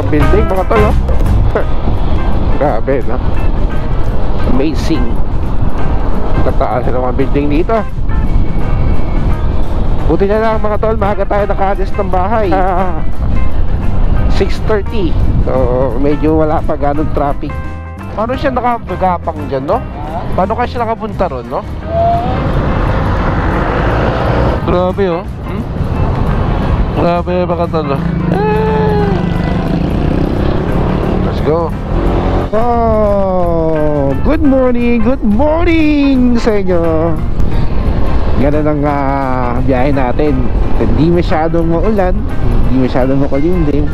Building mga tol, oh. Grabe, no? Amazing. Tataas ng mga building dito. Buti na lang mga tol, maaga tayo nakaalis ng bahay. 6:30. So medyo wala pa ganong traffic. Paano siya nakagapang dyan, no? Paano kaya siya nakapunta ron, no? Grabe, oh. Grabe mga tol, oh. Go. Oh, good morning sa inyo. Ganun ang biyahe natin. Hindi masyadong maulan, hindi masyadong makulimlim.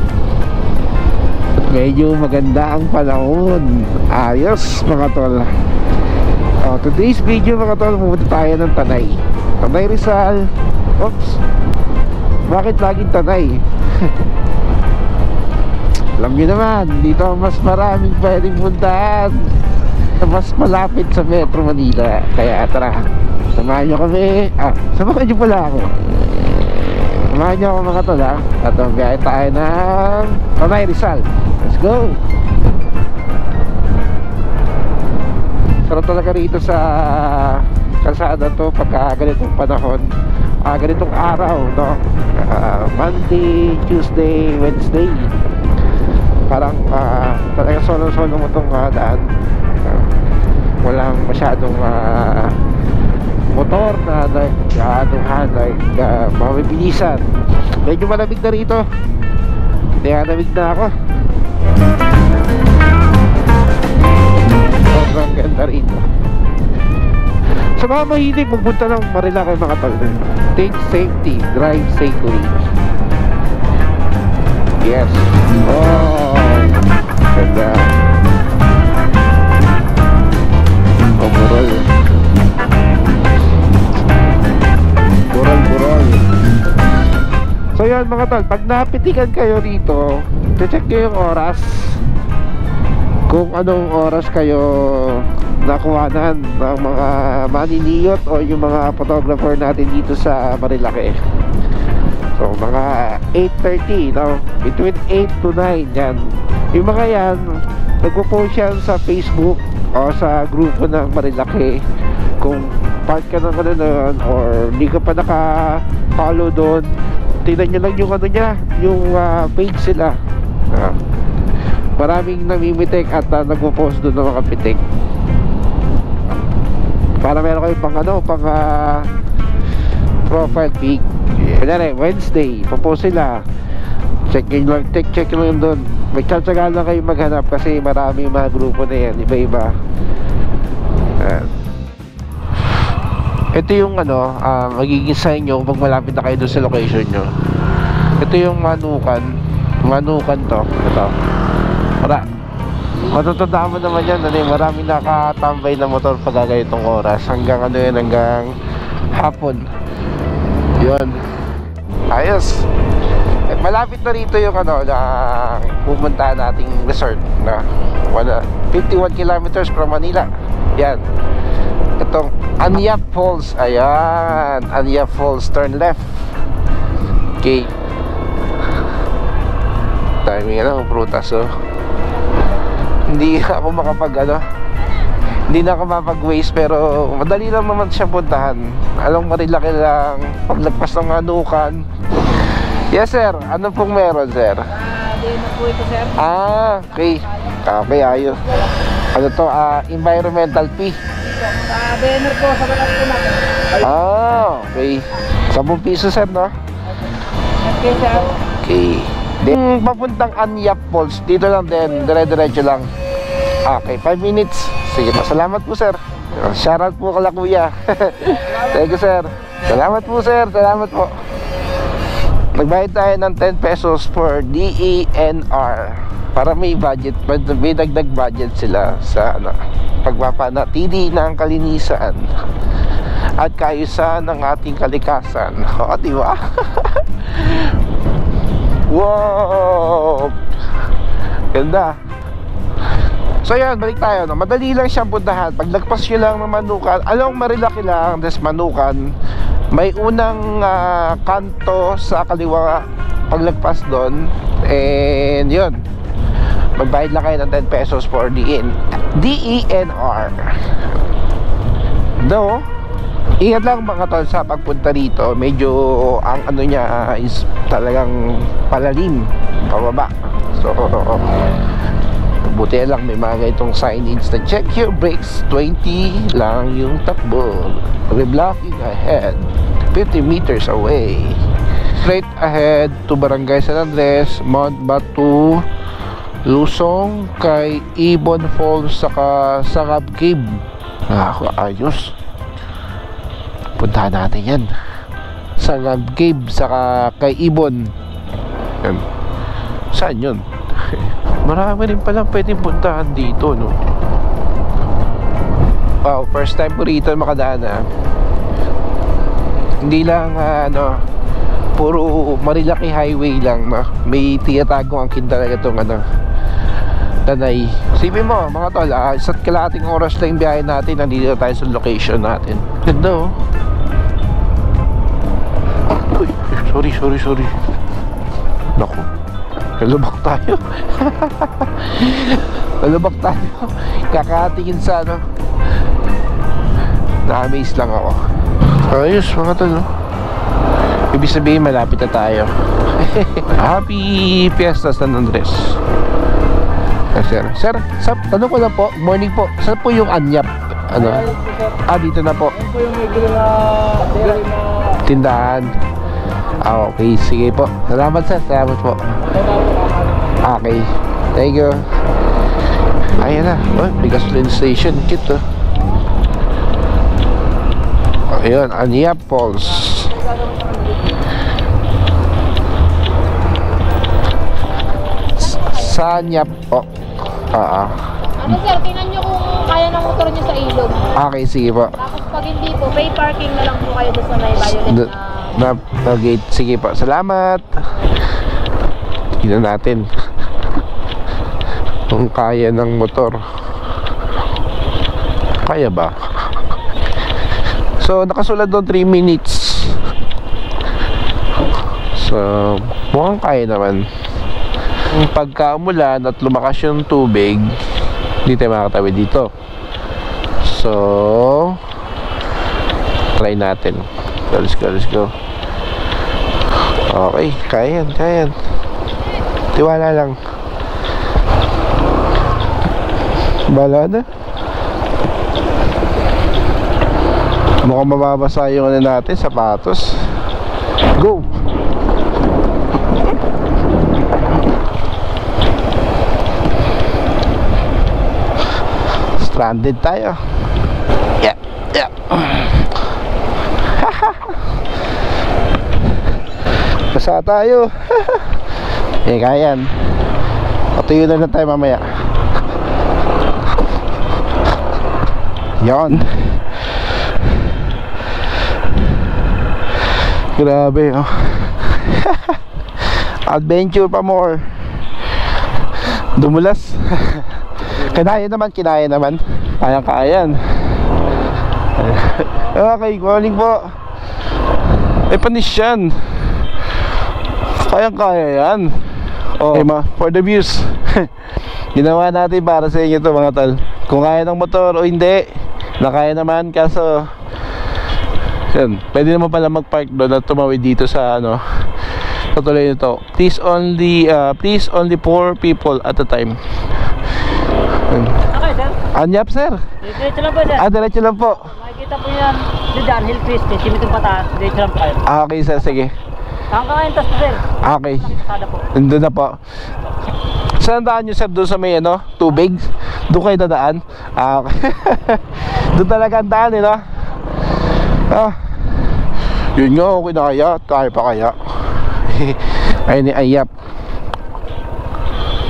At medyo maganda ang panahon. Ayos mga tol. Today's video mga tol, pumunta tayo ng Tanay. Tanay Rizal. Oops. Bakit laging Tanay? Alam nyo naman, dito mas maraming pwedeng puntahan, mas malapit sa Metro Manila. Kaya tara, samahan nyo kami. Samahan nyo pala ako. Samahan nyo ako mga tol, ha. At biyahe tayo ng Tanay Rizal. Let's go. Sarap talaga rito sa kalsada to pagka ganitong panahon, ganitong araw, no? Monday, Tuesday, Wednesday. Parang talagang solo-solo mo itong daan. Walang masyadong motor na mabibilisan. Medyo malamig na rito. Kaya namig na ako. Sobrang ganda rito. Sa mga mahilig magpunta ng Marilaki mga tol, take safety, drive safely. Yes. Oh, ganda. Oh, burol. Burol. So yan mga tol, pag napitikan kayo rito, check nyo yung oras, kung anong oras kayo nakuhanan ng mga maniniyot o yung mga photographer natin dito sa Marilaki. So mga 8:30, no? Between 8 to 9 yan. Yung mga yan, nagpo-post yan sa Facebook o sa grupo ng Marilaki. Kung part ka ng ano nun, or hindi ka pa naka-follow doon, tingnan nyo lang yung ano niya, yung page sila. Maraming namimitik at nagpo-post doon ng mga pitik. Para meron kayo pang ano, pang profile pic. Kunyari, Wednesday, popost sila. Check lang doon. Magtsatsaga lang kayo maghanap kasi maraming mga grupo na yan, iba-iba. Ito yung ano, magiging sign nyo pag malapit na kayo doon sa location nyo. Ito yung Manukan to. Ito. Matutandaan mo naman yan, maraming nakatambay na motor pag ganitong oras. Hanggang ano yan, hanggang hapon. Yun. Ayos. At malapit na rito yung ano na pupuntahan nating resort na 51 kilometers from Manila. Yan. Itong Anyap Falls. Ayan, Anyap Falls, turn left. Okay. Timing ano, prutas, oh. Hindi ako hindi na ako mapag-waste, pero madali lang naman siya puntahan. Alam, Marilaki lang. Paglagpas ng Manukan, Yes sir, ano pong meron sir? Dinner po ito, sir. Okay. Okay, ayos. Ano to? Environmental fee. Dinner po sa balat po natin. Okay. 10 piso sir, no? Okay, sir. Okay. Then, papuntang Anyap Falls, dito lang din, dire-diretso lang. Okay, 5 minutes. Sige po, salamat po sir. Shoutout po kala kuya. Thank you sir. Salamat po sir, salamat po. Nagbayad tayo ng 10 pesos for DENR para may budget, may dagdag budget sila sa pagpapanatili ng kalinisan at kaayusan ng ating kalikasan. O, di ba? Wow! Ganda. So yan, balik tayo, no? Madali lang siyang puntahan. Paglagpas nyo lang ng Manukan, along Marilaki lang, des Manukan, may unang kanto sa kaliwa paglagpas doon. And yun, magbayad lang kayo ng 10 pesos for DENR. Though, ingat lang mga tol sa pagpunta rito. Medyo ang ano niya is talagang palalim pababa. So buti lang may mga itong signage na check your brakes, 20 lang yung takbo, reblocking ahead 50 meters away, straight ahead to Barangay San Andres, Mount Batu, Lusong, kay Ibon Falls, saka Sangab Cave. Ayos, puntahan natin yan. Sangab Cave, saka kay Ibon. Yan. Saan yun? Marami rin palang pwedeng puntahan dito, no? Wow, first time po rito makadaan, Hindi lang, puro Marilaki highway lang, no? May tinatago ang talaga itong, Tanay. Sipin mo, mga tol, isa't kalahating oras lang yung biyahe natin. Nandito tayo sa location natin. Ganda, oh. Uy, sorry. Naku, nalubak tayo. Nalubak tayo. Kakatingin sa na-amaze lang ako. Ayos mga tol, no? Ibig sabihin malapit na tayo. Happy Fiesta San Andres. Sir, tanong ko lang po, morning po, saan po yung Anyap? Dito na po. Yan po yung may grill na tindahan. Okay, sige po. Salamat sir, salamat po. Okay, thank you. Ayan na, may gasoline station kit, Ayun, Anyap Falls. Sa Anyap po. Sir, tingnan nyo kung kaya ng motor nyo sa ilog. Okay, sige po. Tapos pag hindi po, pay parking na lang po kayo doon sa may violet na gate. Sige po, salamat. Tignan natin kung kaya ng motor. Kaya ba? So, nakasulat doon 3 minutes. So, mukhang kaya naman. Pagka umulan at lumakas yung tubig, hindi tayo makakatawid dito. So, try natin. Let's go. Okay, kaya yan. Tiwala lang. Bala na. Mukhang mababasa yung natin, sapatos. Go! Stranded tayo. Yeah. Basa tayo. Kaya yan. Patuyo na lang tayo mamaya. Yan. Grabe, oh. Adventure pa more. Dumulas. Kinaya naman. Kaya-kayan. Okay, morning po. Panis yan. Kaya-kaya yan. Oh, for the views. Ginawa natin para sa inyo to mga tal. Kung kaya ng motor o hindi, nakaya naman. Kaso yan, pwede naman pala mag-park doon at tumawid dito sa Tutuloy nito. Please only 4 people at a time. Okay, sir. Anyap, sir. Diretso lang po, sir. Diretso lang po. Makikita po yan. Diyan, Hillcrest, simitong pataas. Diretso lang po kayo. Okay, sir. Sige. Saan ka ngayon, tas po, sir? Okay. Sada po. Nandun na po. Saan daan nyo, sir? Doon sa may tubig? Doon kayo dadaan? Okay. Doon talaga ang daan, no? Yun nga, okay na kaya. Tayo pa kaya. Ayun ni Ayap.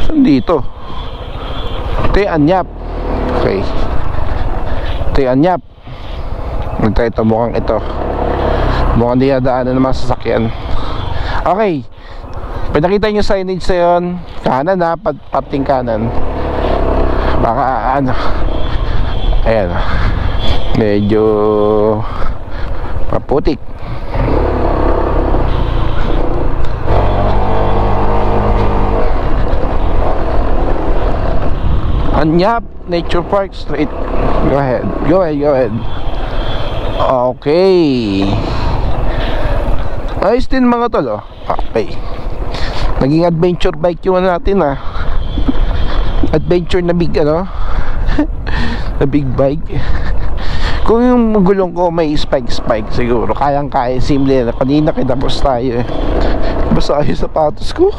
Saan dito? Ito yung Anyap. Okay. Ito yung Anyap. Ito mukhang ito. Mukhang di nadaanan ng mga sasakyan. Okay. Pinakita nyo signage na yun. Kanan ha, pating kanan. Baka ayan. Medyo paputik. Anyap Nature Park Street. Go ahead. Okay. Ayos din mga tol, Okay. Naging adventure bike yung natin Adventure na big na big bike. Kung yung gulong ko may spike siguro kayang-kaya, simple na. Kanina kinapos tayo basta yung sapatos ko.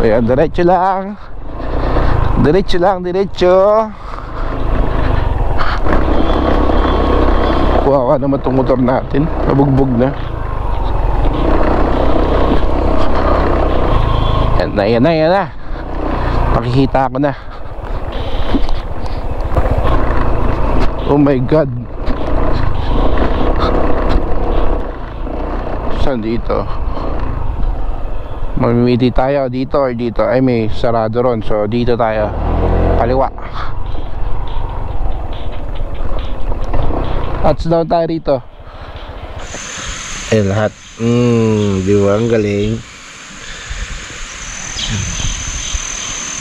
Ayan, diretso lang. Kuha naman itong motor natin. Nabugbog na. Yan na. Pakikita ko na. Oh my God. Saan dito? Mamimili tayo dito or dito. Ay, may sarado ron. So dito tayo. Kaliwa. Touch down tayo rito. Ayan lahat. Di ba? Ang galing.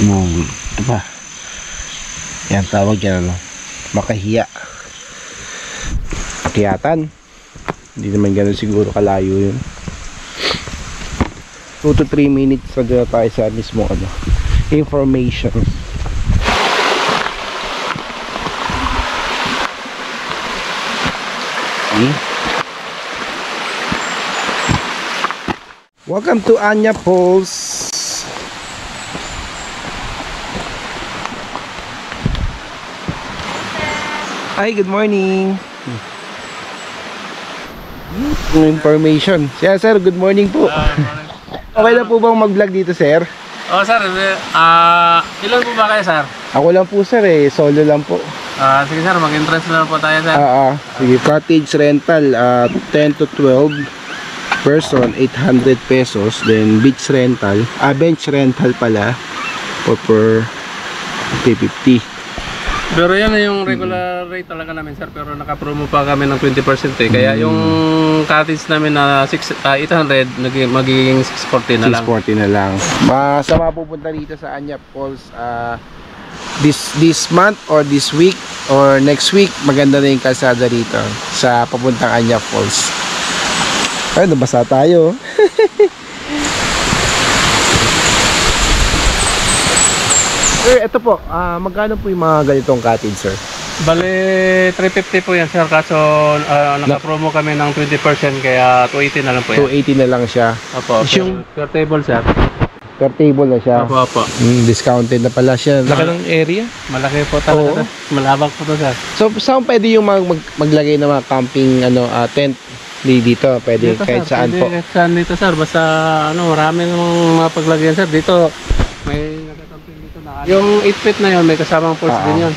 Ito pa. Yan tawag yan makahiya. Kiyatan. Hindi naman ganun siguro kalayo yun. 2 to 3 minutes na tayo sa mismo information. Welcome to Anya Falls. Hi, good morning. Information. Yeah, sir, good morning po. Okay lang po bang mag-vlog dito, sir? Sir, ilan po ba kayo, sir? Ako lang po, sir, solo lang po. Sige, sir, mag-entrance na lang po tayo, sir. Sige, cottage rental 10 to 12 person, 800 pesos. Then beach rental, bench rental pala per 50. Pero yan na yung regular rate talaga namin, sir. Pero naka-promo pa kami ng 20% Kaya yung cottage namin na 800 magiging 640 na lang. 640 na lang. Sa mapupunta dito sa Anya Falls this month or this week or next week, maganda na yung kalsada rito sa papuntang Anya Falls. Ay, nabasa tayo. Sir, ito po, magkano po yung mga ganitong cottage, sir? Bale, 350 po yan, sir. Kaso naka-promo kami ng 20% kaya 280 na lang po yan. 280 na lang siya. Opo, per table, sir. Per table na siya. Opo. Discounted na pala siya. Laki ng area. Malaki po talaga. Malabak po to, sir. So, saan pwede yung maglagay ng mga camping tent? Dito, pwede dito, kahit sir, saan po. Kahit saan dito, sir. Basta marami namang mapaglagyan, sir. Dito, may nagka-camping dito na. Yung 8 feet na yun, may kasamang poles din yun.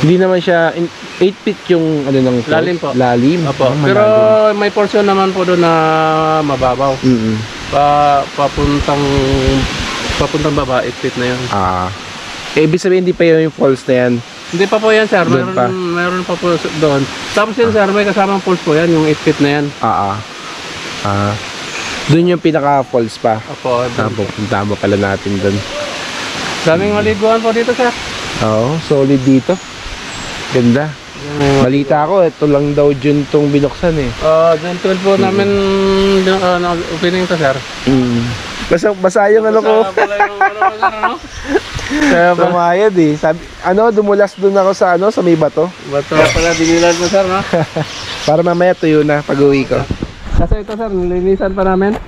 Hindi naman siya 8 feet yung ng poles. Lalim po. Lalim. Opo. Pero may portion naman po doon na mababaw. Papuntang baba, 8 feet na yun. Ibig sabihin hindi pa yung falls na yan. Hindi pa po yan, sir. Mayroon pa po doon. Tapos yun, sir, may kasamang falls po yan, yung 8 feet na yan. Doon yung pinaka falls pa. Opo. Punta mo pala natin doon. Daming maliguan po dito, sir. Oo, solid dito. Ganda. Balita ko, ito lang daw June tong binuksan eh. June 12 po namin opening to, sir. Basa yung ano ko. Basta pala yung ano, sir, ano? Kaya pumayad eh. Sabi, dumulas dun ako sa sa may bato. Bato pala dinilan mo, sir, no? Para mamaya tuyo na pag uwi ko. Kasi ito, sir, nilinisan pa namin.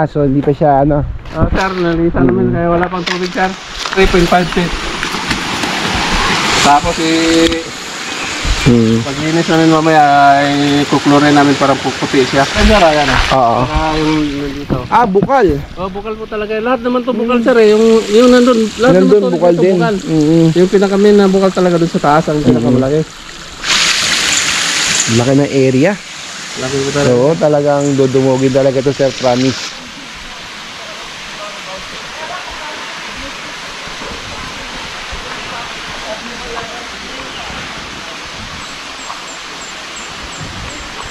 So hindi pa siya Sir, nilinisan namin kaya wala pang tubig, sir. 3.5 feet. Tapos paglinis namin mamaya ay kuklurin namin parang puputi siya. Kaya yan Oo. yung nandito. Bukal. Bukal po talaga. Lahat naman to bukal, sir eh. Yung nandun, lahat Nandun, naman to bukal din. Bukal. Yung pinakamin na bukal talaga dun sa taas ang pinakamalaki. Laki ng area. Laki po talaga. So talagang dudumugin talaga to, sir, promise.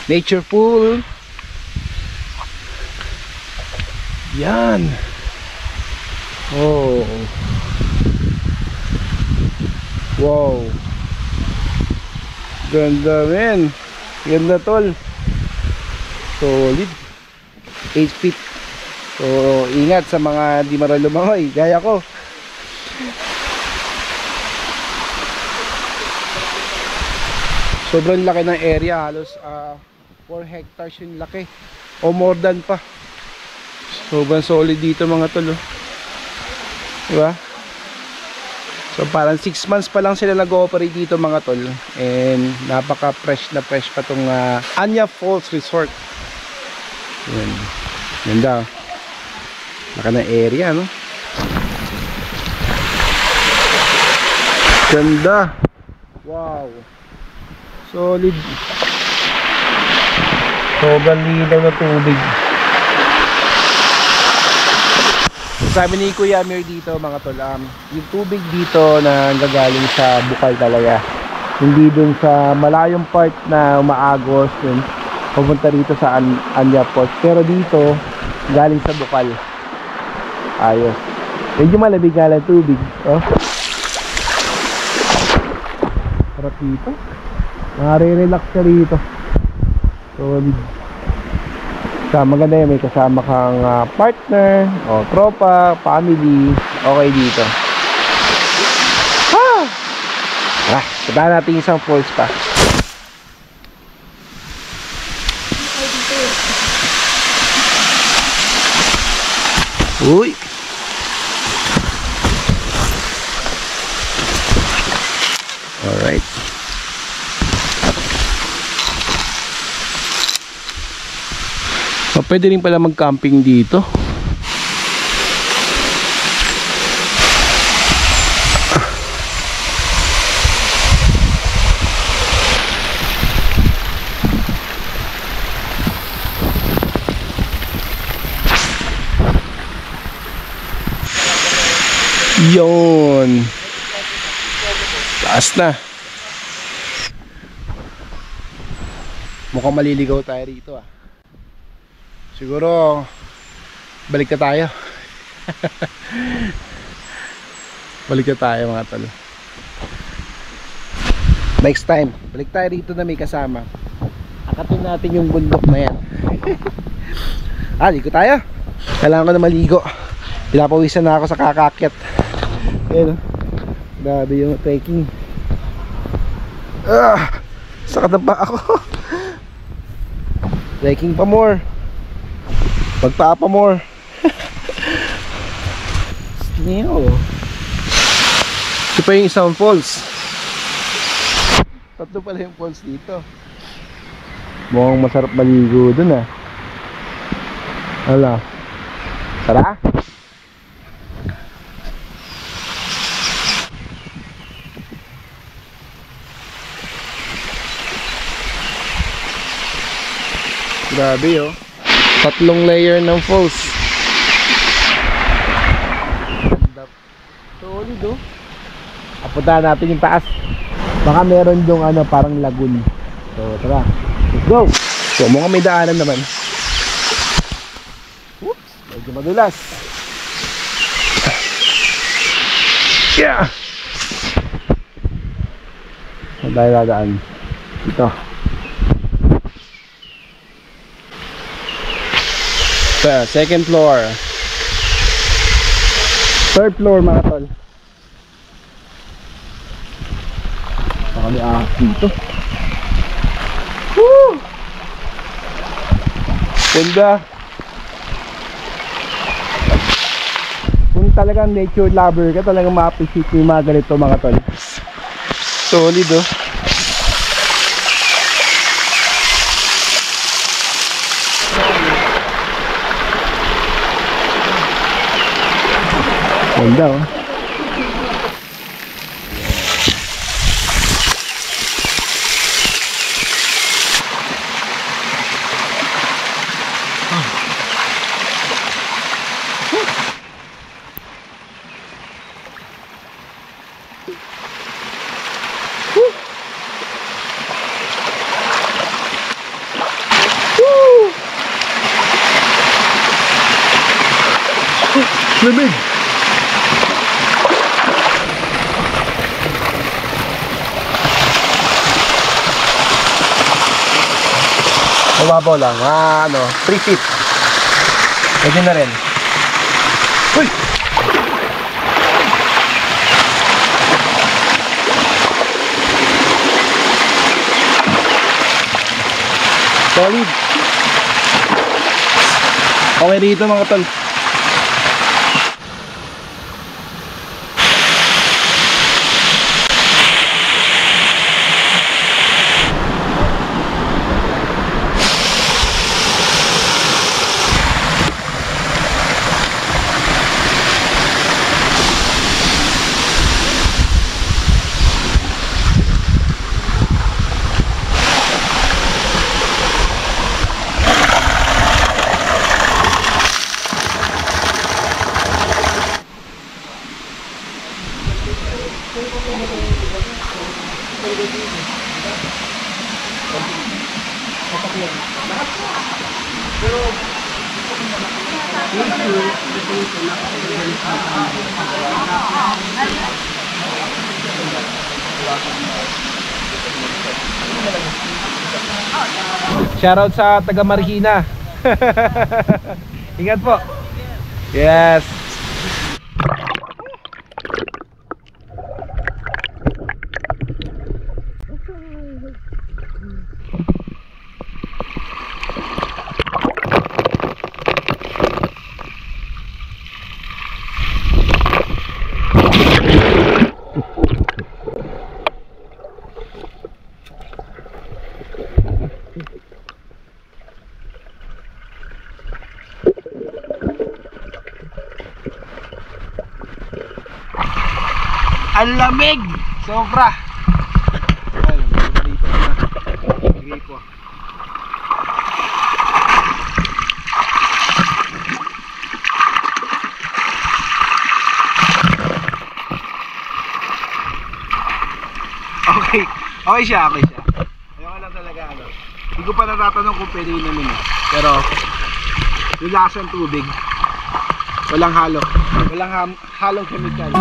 Nature pool. Yan. Oh. Wow. Ganda rin. Ganda, tol. Solid. 8 feet. So ingat sa mga di marunong lumangoy gaya ko. Sobrang laki ng area, halos 4 hectares yung laki o more than pa. Sobrang solid dito mga tol, diba? So parang 6 months pa lang sila nag-ooperate dito mga tol, and napaka fresh na fresh pa tong Anya Falls Resort. Yan. Ganda. Laki ng area, no? Ganda. Wow. Solid. Sobrang linaw na tubig. Sabi ni Kuya Amir dito mga tol, yung tubig dito na gagaling sa bukal talaga, hindi dun sa malayong part na umaagos dun, pupunta dito sa Anya Falls, pero dito galing sa bukal. Ayos. Medyo malamig nga lang tubig, sarap dito. Nare-relax ka rito. Solid. Maganda yun, may kasama kang partner o tropa, family, okay dito. Punta natin isang falls pa. Uy! Alright. Pwede rin pala mag-camping dito. Yon. Taas na. Mukhang maliligaw tayo rito Siguro balik na tayo. Balik na tayo mga talo. Next time balik tayo rito na may kasama. Akatin natin yung bundok na yan. Ligo tayo. Kailangan ko na maligo. Pinapawisan na ako sa kakakyat. Ayan grabe yung trekking. Sakit na pa ako. Trekking pa more. Pagpapa more. Sneo. Ito pa yung isang falls. Tatlo pala yung falls dito. Mukhang masarap maligo dun Hala. Tara. Grabe 3 layer ng falls. Solid Apuntahan natin yung taas. Baka meron yung parang lagoon. So tara, let's go. So mukhang may daanan naman. Oops, medyo madulas. Yeah. Dahil dadaan. Ito. So, second floor. Third floor mga tol. Baka may ahas dito. Woo! Ganda. Kung talagang nature lover ka, talagang ma-appreciate mo yung mga ganito mga tol. Solid oh. Ganda oh. Lamig. Mababaw lang, 3 feet. Pwede na rin. Uy! Solid. Okay rito mga tol. Shoutout sa taga Marikina. Ingat po. Yes. Ang lamig! Sobra! Ay, dito na. Lagay ko. Okay siya. Ayoko lang talaga hindi ko pa natatanong kung pwede yun namin pero yung lasa ng tubig walang halong chemical.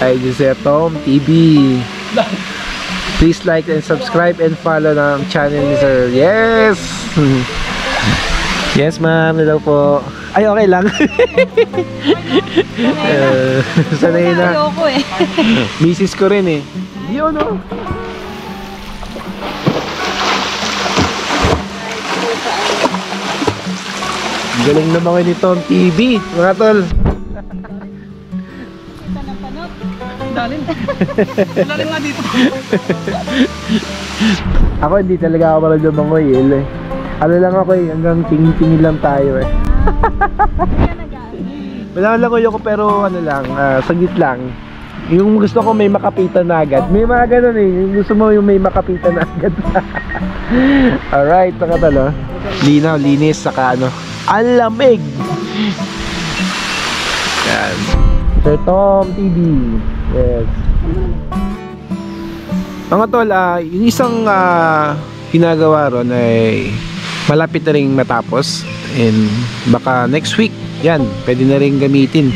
IG Sir Tom TV. Please like and subscribe and follow ng channel ni Sir. Yes! Yes ma'am, hello po. Ay okay lang. Sanay na. Ayoko eh. Misis ko rin eh. Yun o. Galing naman ni Tom TV, mga tol. Lalim nga dito. Ako hindi talaga ako marunong lumangoy eh. Ano lang ako eh, hanggang tingin-tingin lang tayo eh. Wala lang ko pero ano lang, saglit lang. Yung gusto ko may makapitan na agad. May mga ganun eh, yung gusto mo yung may makapitan na agad. Alright, mga tol. Linaw, linis, saka ano, ang lamig. Yan. Sir Tom TV. Yes. Mga tol, yung isang ginagawa ron ay malapit na rin matapos. And baka next week, yan, pwede na rin gamitin.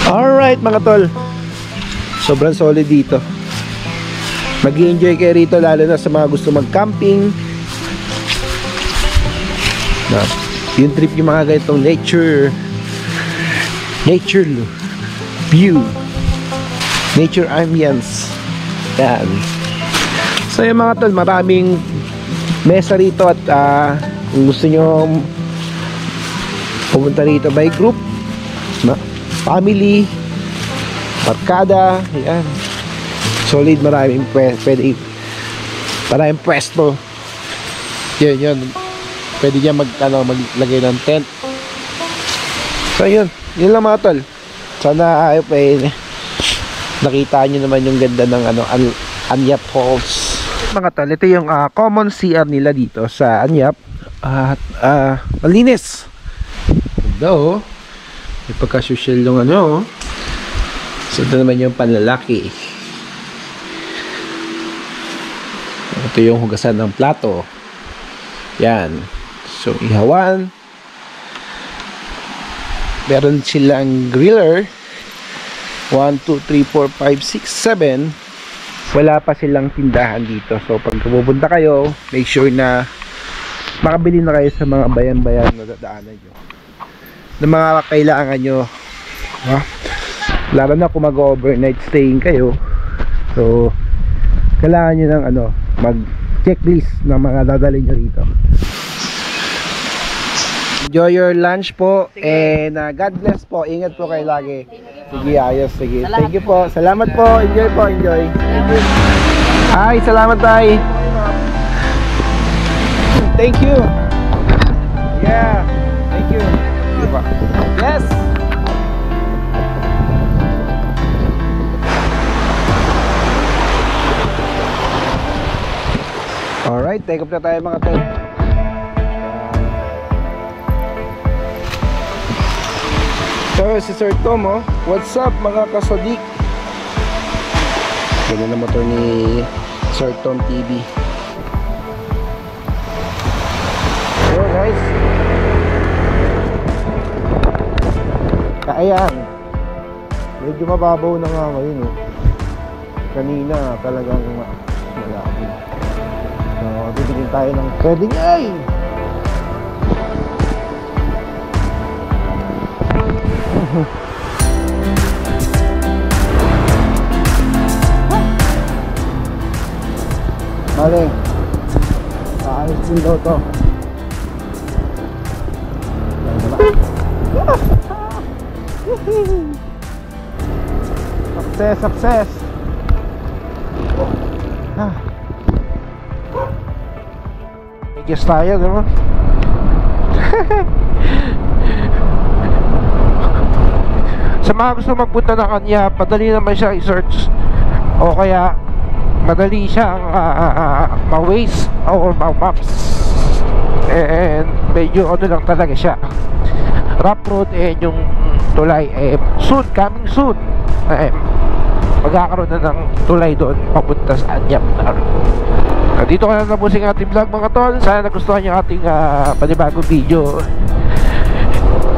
Alright mga tol. Sobrang solid dito. Mag-i-enjoy kayo rito lalo na sa mga gusto mag-camping. Yung trip yung mga ganitong nature view, nature ambience. Yan. So yung mga tol, maraming mesa rito at kung gusto nyo pumunta rito by group, family, barkada, yan. Solid, maraming maraming pwesto. Yun. Pwede dyan maglagay ng tent. So yun lang mga tol. Sana nakita nyo naman yung ganda ng Anyap Falls. Mga tol, ito yung common CR nila dito sa Anyap. At malinis. Ganda oh. May pagka-social yung So ito naman yung panlalaki. Ito yung hugasan ng plato. Yan. So ihawan. Meron silang griller. 1, 2, 3, 4, 5, 6, 7. Wala pa silang tindahan dito. So pag pupunta kayo, make sure na makabili na kayo sa mga bayan-bayan na dadaanan nyo, ng mga kailangan nyo. Lalo na kung mag-overnight staying kayo. So kailangan nyo ng mag-checklist ng mga dadalhin nyo rito. Enjoy your lunch po. And God bless po. Ingat po kayo lagi. Sige, ayos. Sige. Thank you po. Salamat po. Enjoy po. Enjoy. Hi, salamat tayo. Thank you. Yeah. Thank you. Yes. Alright, take up na tayo mga tol. So, si Sir Tom, what's up mga kasodik? Ganda na motor ni Sir Tom TV. So guys, ayan, medyo mababaw na nga ngayon kanina talagang malaki. So, bibigyan tayo ng pwedeng ay Maling ayos din daw to. Success. Guess tayo, diba? Sa mga gusto magpunta ng Anyap, madali naman siya i-search o kaya madali siyang ma-waste or ma-maps, and medyo lang talaga siya rough road. And yung tulay coming soon, magkakaroon na ng tulay doon papunta sa Anyap. Dito ka na tapusin ang ating vlog mga tol. Sana nagustuhan yung ating panibagong video.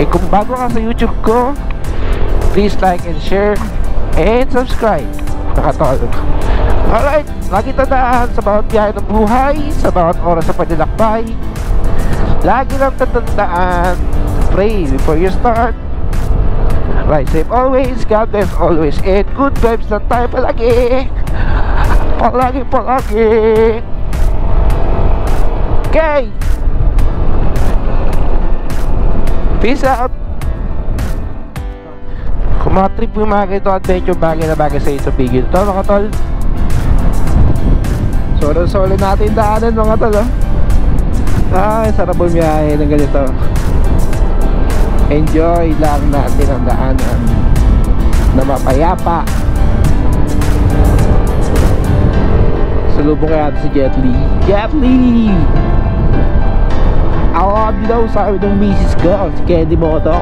Kung bago ka sa YouTube ko, please like and share and subscribe, mga tol. Alright, lagi tandaan sa bawat biyahe ng buhay, sa bawat oras sa paglalakbay, lagi lang tatandaan, pray before you start. Ride safe always, God bless always, and good vibes lang tayo palagi. Palagi. Okay, peace out. Kung mga trip yung mga ganito adventure, bagay na bagay sa ito video ito, mga tol. Solo natin daanan, mga tol, oh. Ay, sarap bumiyahe ng ganito. Enjoy lang natin ang daanan na mapayapa. Salubong kaya si Jet Li. I love you daw, sabi ng misis ko, si Candy Moto.